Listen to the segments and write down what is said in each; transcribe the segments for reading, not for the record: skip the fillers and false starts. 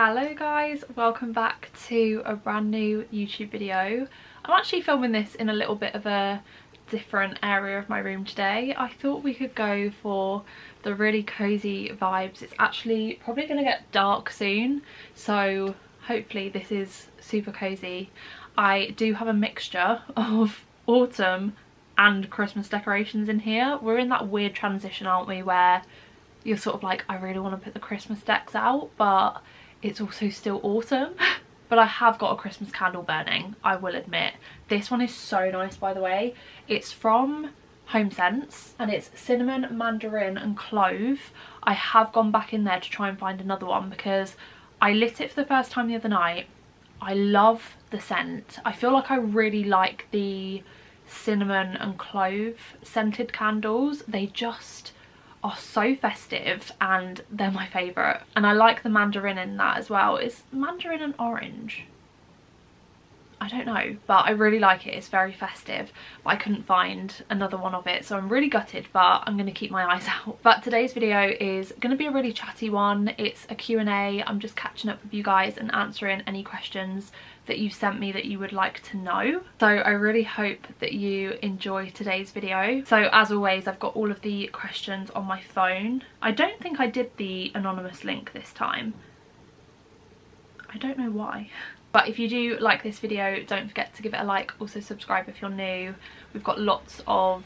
Hello guys, welcome back to a brand new YouTube video. I'm actually filming this in a little bit of a different area of my room today. I thought we could go for the really cozy vibes. It's actually probably going to get dark soon, so hopefully this is super cozy. I do have a mixture of autumn and Christmas decorations in here. We're in that weird transition, aren't we, where you're sort of like, I really want to put the Christmas decks out, but it's also still autumn. But I have got a Christmas candle burning, I will admit. This one is so nice, by the way. It's from Home Sense and it's cinnamon, mandarin and clove. I have gone back in there to try and find another one because I lit it for the first time the other night. I love the scent. I feel like I really like the cinnamon and clove scented candles. They just are so festive and they're my favourite. And I like the mandarin in that as well. Is mandarin and orange? I don't know, but I really like it. It's very festive, but I couldn't find another one of it, so I'm really gutted, but I'm going to keep my eyes out. But today's video is going to be a really chatty one. It's a Q&A. I'm just catching up with you guys and answering any questions that you sent me that you would like to know. So I really hope that you enjoy today's video. So as always, I've got all of the questions on my phone. I don't think I did the anonymous link this time. I don't know why. But if you do like this video, don't forget to give it a like. Also subscribe if you're new. We've got lots of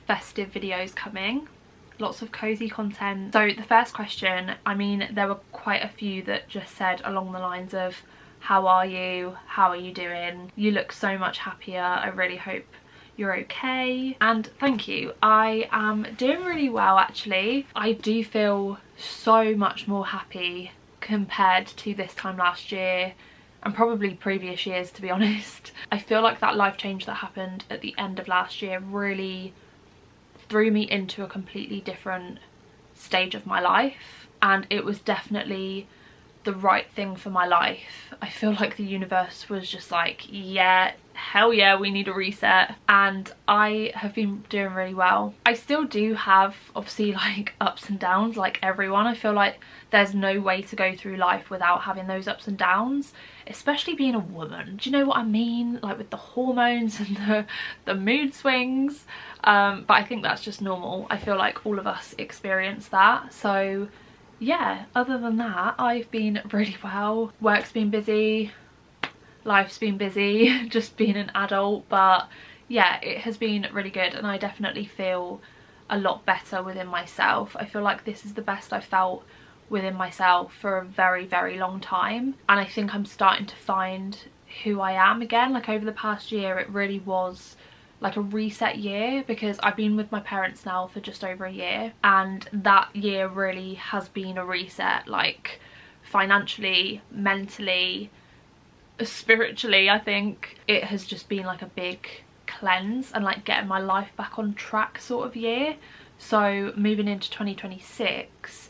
festive videos coming, lots of cozy content. So the first question, I mean, there were quite a few that just said along the lines of, how are you? How are you doing? You look so much happier. I really hope you're okay. And thank you. I am doing really well, actually. I do feel so much more happy compared to this time last year and probably previous years, to be honest. I feel like that life change that happened at the end of last year really threw me into a completely different stage of my life, and it was definitely the right thing for my life. I feel like the universe was just like, yeah, hell yeah, we need a reset, and I have been doing really well. I still do have obviously like ups and downs like everyone. I feel like there's no way to go through life without having those ups and downs, especially being a woman. Do you know what I mean? Like with the hormones and the mood swings. But I think that's just normal. I feel like all of us experience that. So yeah, other than that, I've been really well. Work's been busy, life's been busy, just being an adult, but yeah, it has been really good, and I definitely feel a lot better within myself. I feel like this is the best I've felt within myself for a very, very long time, and I think I'm starting to find who I am again. Like over the past year, it really was like a reset year, because I've been with my parents now for just over a year, and that year really has been a reset, like financially, mentally, spiritually. I think it has just been like a big cleanse and like getting my life back on track sort of year. So moving into 2026,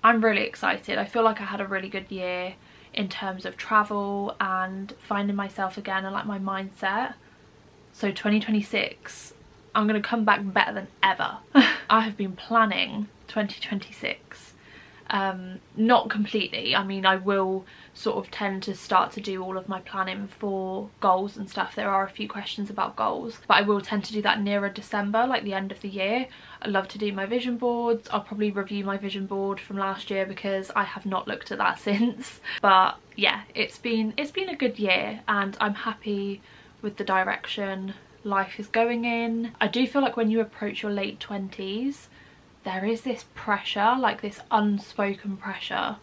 I'm really excited. I feel like I had a really good year in terms of travel and finding myself again and like my mindset. So 2026, I'm going to come back better than ever. I have been planning 2026. Not completely. I mean, I will sort of tend to start to do all of my planning for goals and stuff. There are a few questions about goals, but I will tend to do that nearer December, like the end of the year. I love to do my vision boards. I'll probably review my vision board from last year because I have not looked at that since. But yeah, it's been a good year, and I'm happy with the direction life is going in. I do feel like when you approach your late 20s, there is this pressure, like this unspoken pressure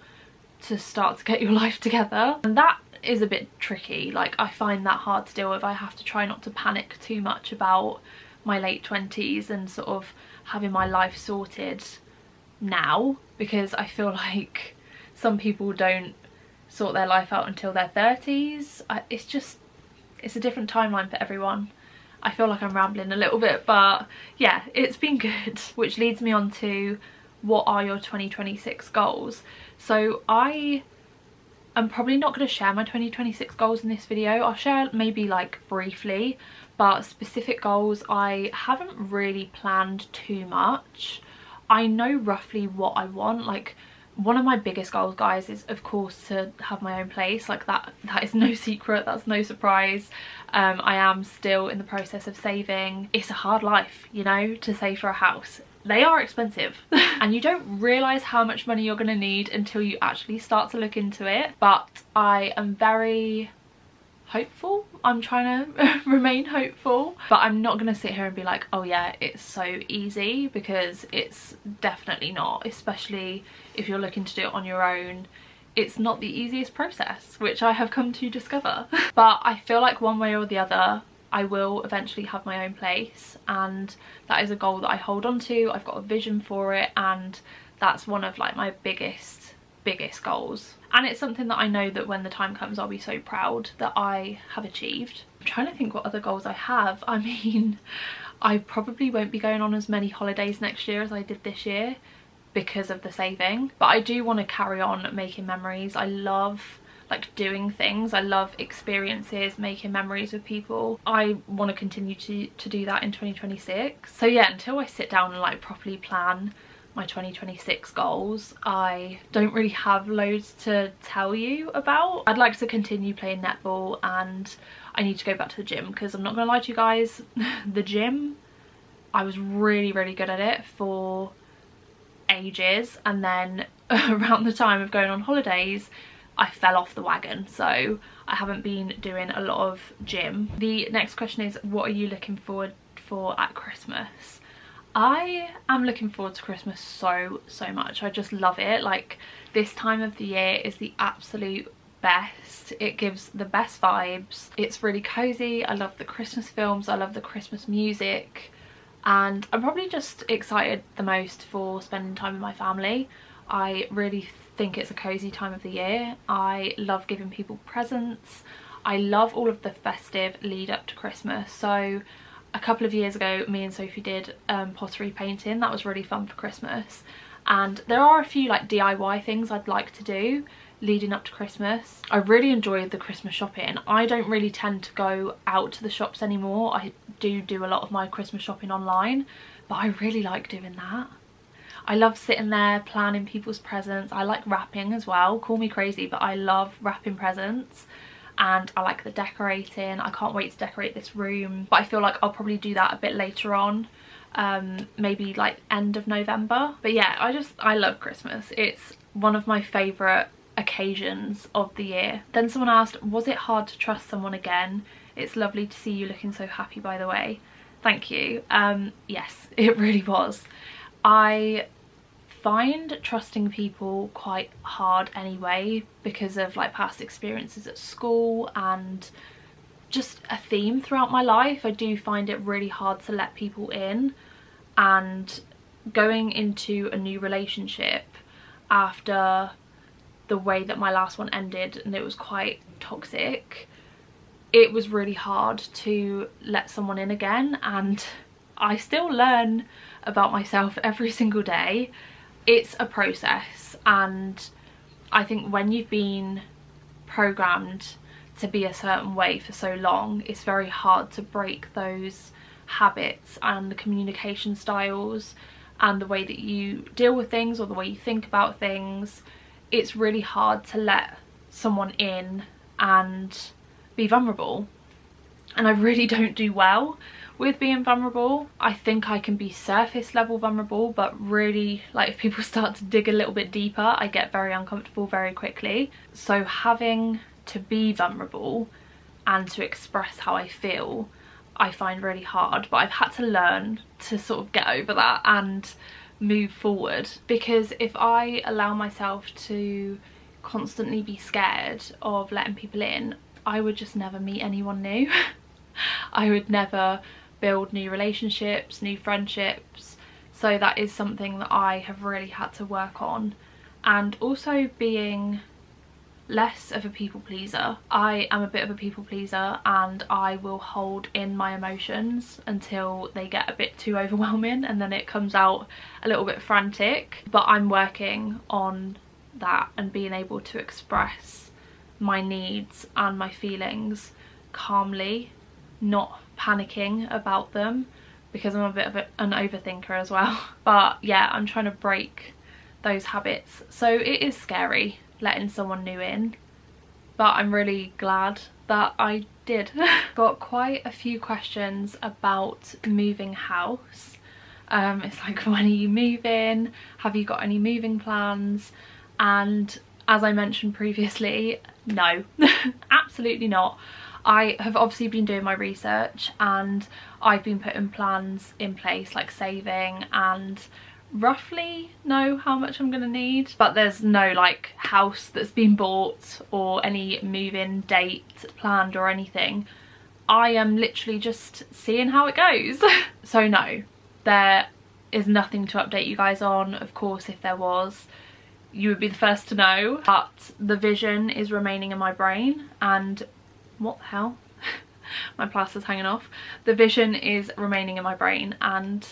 to start to get your life together, and that is a bit tricky. Like I find that hard to deal with. I have to try not to panic too much about my late 20s and sort of having my life sorted now, because I feel like some people don't sort their life out until their 30s. It's a different timeline for everyone. I feel like I'm rambling a little bit, but yeah, it's been good. Which leads me on to, what are your 2026 goals? So I am probably not going to share my 2026 goals in this video. I'll share maybe like briefly, but specific goals I haven't really planned too much. I know roughly what I want. Like One of my biggest goals, guys, is of course to have my own place. Like that is no secret, that's no surprise. I am still in the process of saving. It's a hard life, you know, to save for a house. They are expensive and you don't realise how much money you're going to need until you actually start to look into it. But I am very hopeful. I'm trying to remain hopeful, but I'm not gonna sit here and be like, oh yeah, it's so easy, because it's definitely not, especially if you're looking to do it on your own. It's not the easiest process, which I have come to discover. But I feel like one way or the other I will eventually have my own place, and that is a goal that I hold on to. I've got a vision for it, and that's one of like my biggest goals, and it's something that I know that when the time comes I'll be so proud that I have achieved. I'm trying to think what other goals I have. I mean, I probably won't be going on as many holidays next year as I did this year because of the saving, but I do want to carry on making memories. I love like doing things, I love experiences, making memories with people. I want to continue to do that in 2026. So yeah, until I sit down and like properly plan my 2026 goals, I don't really have loads to tell you about. I'd like to continue playing netball, and I need to go back to the gym, because I'm not gonna lie to you guys, the gym, I was really good at it for ages, and then around the time of going on holidays I fell off the wagon, so I haven't been doing a lot of gym. The next question is, what are you looking forward for at Christmas? I am looking forward to Christmas so much. I just love it. Like, this time of the year is the absolute best. It gives the best vibes. It's really cozy. I love the Christmas films. I love the Christmas music. And I'm probably just excited the most for spending time with my family. I really think it's a cozy time of the year. I love giving people presents. I love all of the festive lead up to Christmas. So a couple of years ago, me and Sophie did pottery painting. That was really fun for Christmas. And there are a few like DIY things I'd like to do leading up to Christmas. I really enjoyed the Christmas shopping. I don't really tend to go out to the shops anymore. I do a lot of my Christmas shopping online, but I really like doing that. I love sitting there planning people's presents. I like wrapping as well. Call me crazy, but I love wrapping presents. And I like the decorating. I can't wait to decorate this room, but I feel like I'll probably do that a bit later on, maybe like end of November. But yeah, I love Christmas. It's one of my favourite occasions of the year. Then someone asked, was it hard to trust someone again? It's lovely to see you looking so happy, by the way. Thank you. Yes, it really was. I find trusting people quite hard anyway, because of like past experiences at school and just a theme throughout my life. I do find it really hard to let people in, and going into a new relationship after the way that my last one ended, and it was quite toxic, it was really hard to let someone in again. And I still learn about myself every single day. It's a process, and I think when you've been programmed to be a certain way for so long, it's very hard to break those habits and the communication styles and the way that you deal with things or the way you think about things. It's really hard to let someone in and be vulnerable, and I really don't do well with being vulnerable. I think I can be surface level vulnerable, but really, like, if people start to dig a little bit deeper, I get very uncomfortable very quickly. So having to be vulnerable and to express how I feel, I find really hard, but I've had to learn to sort of get over that and move forward, because if I allow myself to constantly be scared of letting people in, I would just never meet anyone new. I would never build new relationships, new friendships. So that is something that I have really had to work on. And also being less of a people pleaser. I am a bit of a people pleaser, and I will hold in my emotions until they get a bit too overwhelming, and then it comes out a little bit frantic. But I'm working on that and being able to express my needs and my feelings calmly, not panicking about them, because I'm a bit of an overthinker as well. But yeah, I'm trying to break those habits. So it is scary letting someone new in, but I'm really glad that I did. Got quite a few questions about moving house. It's like, when are you moving? Have you got any moving plans? And as I mentioned previously, no, absolutely not. I have obviously been doing my research and I've been putting plans in place, like saving, and roughly know how much I'm gonna need, but there's no like house that's been bought or any move-in date planned or anything. I am literally just seeing how it goes. So no, there is nothing to update you guys on. Of course, if there was, you would be the first to know, but the vision is remaining in my brain. And what the hell? My plaster's hanging off. The vision is remaining in my brain, and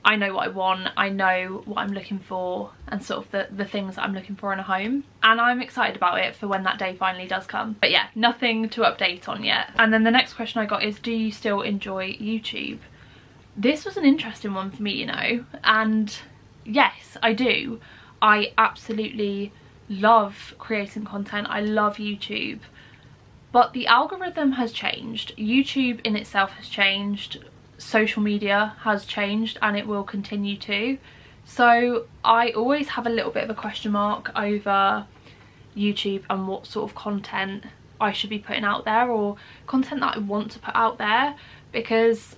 I know what I want, I know what I'm looking for, and sort of the things that I'm looking for in a home, and I'm excited about it for when that day finally does come. But yeah, nothing to update on yet. And then the next question I got is, do you still enjoy YouTube? This was an interesting one for me, you know, and yes, I do. I absolutely love creating content. I love YouTube, but the algorithm has changed. YouTube in itself has changed. Social media has changed, and it will continue to. So I always have a little bit of a question mark over YouTube and what sort of content I should be putting out there, or content that I want to put out there, because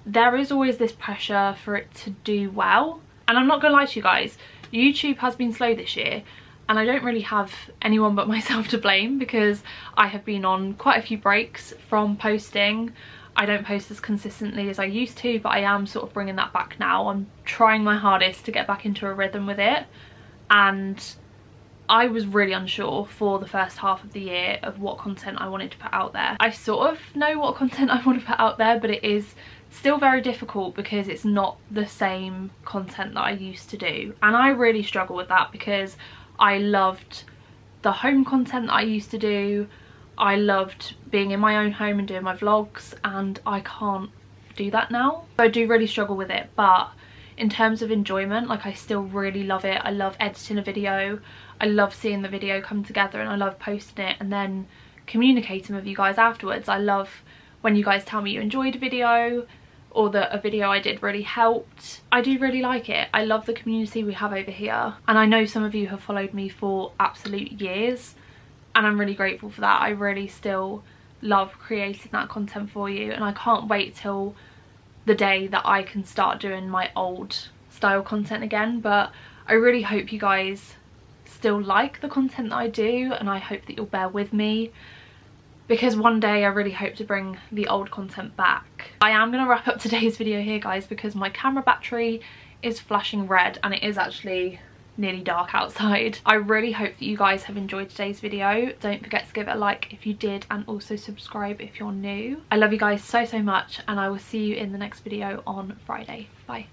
there is always this pressure for it to do well. And I'm not gonna lie to you guys, YouTube has been slow this year, and I don't really have anyone but myself to blame, because I have been on quite a few breaks from posting. I don't post as consistently as I used to, but I am sort of bringing that back now. I'm trying my hardest to get back into a rhythm with it, and I was really unsure for the first half of the year of what content I wanted to put out there. I sort of know what content I want to put out there, but it is still very difficult because it's not the same content that I used to do, and I really struggle with that because I loved the home content that I used to do. I loved being in my own home and doing my vlogs, and I can't do that now. So I do really struggle with it, but in terms of enjoyment, like, I still really love it. I love editing a video, I love seeing the video come together, and I love posting it and then communicating with you guys afterwards. I love when you guys tell me you enjoyed a video, or that a video I did really helped. I do really like it. I love the community we have over here, and I know some of you have followed me for absolute years, and I'm really grateful for that. I really still love creating that content for you, and I can't wait till the day that I can start doing my old style content again. But I really hope you guys still like the content that I do, and I hope that you'll bear with me, because one day I really hope to bring the old content back. I am going to wrap up today's video here, guys, because my camera battery is flashing red and it is actually nearly dark outside. I really hope that you guys have enjoyed today's video. Don't forget to give it a like if you did, and also subscribe if you're new. I love you guys so much, and I will see you in the next video on Friday. Bye.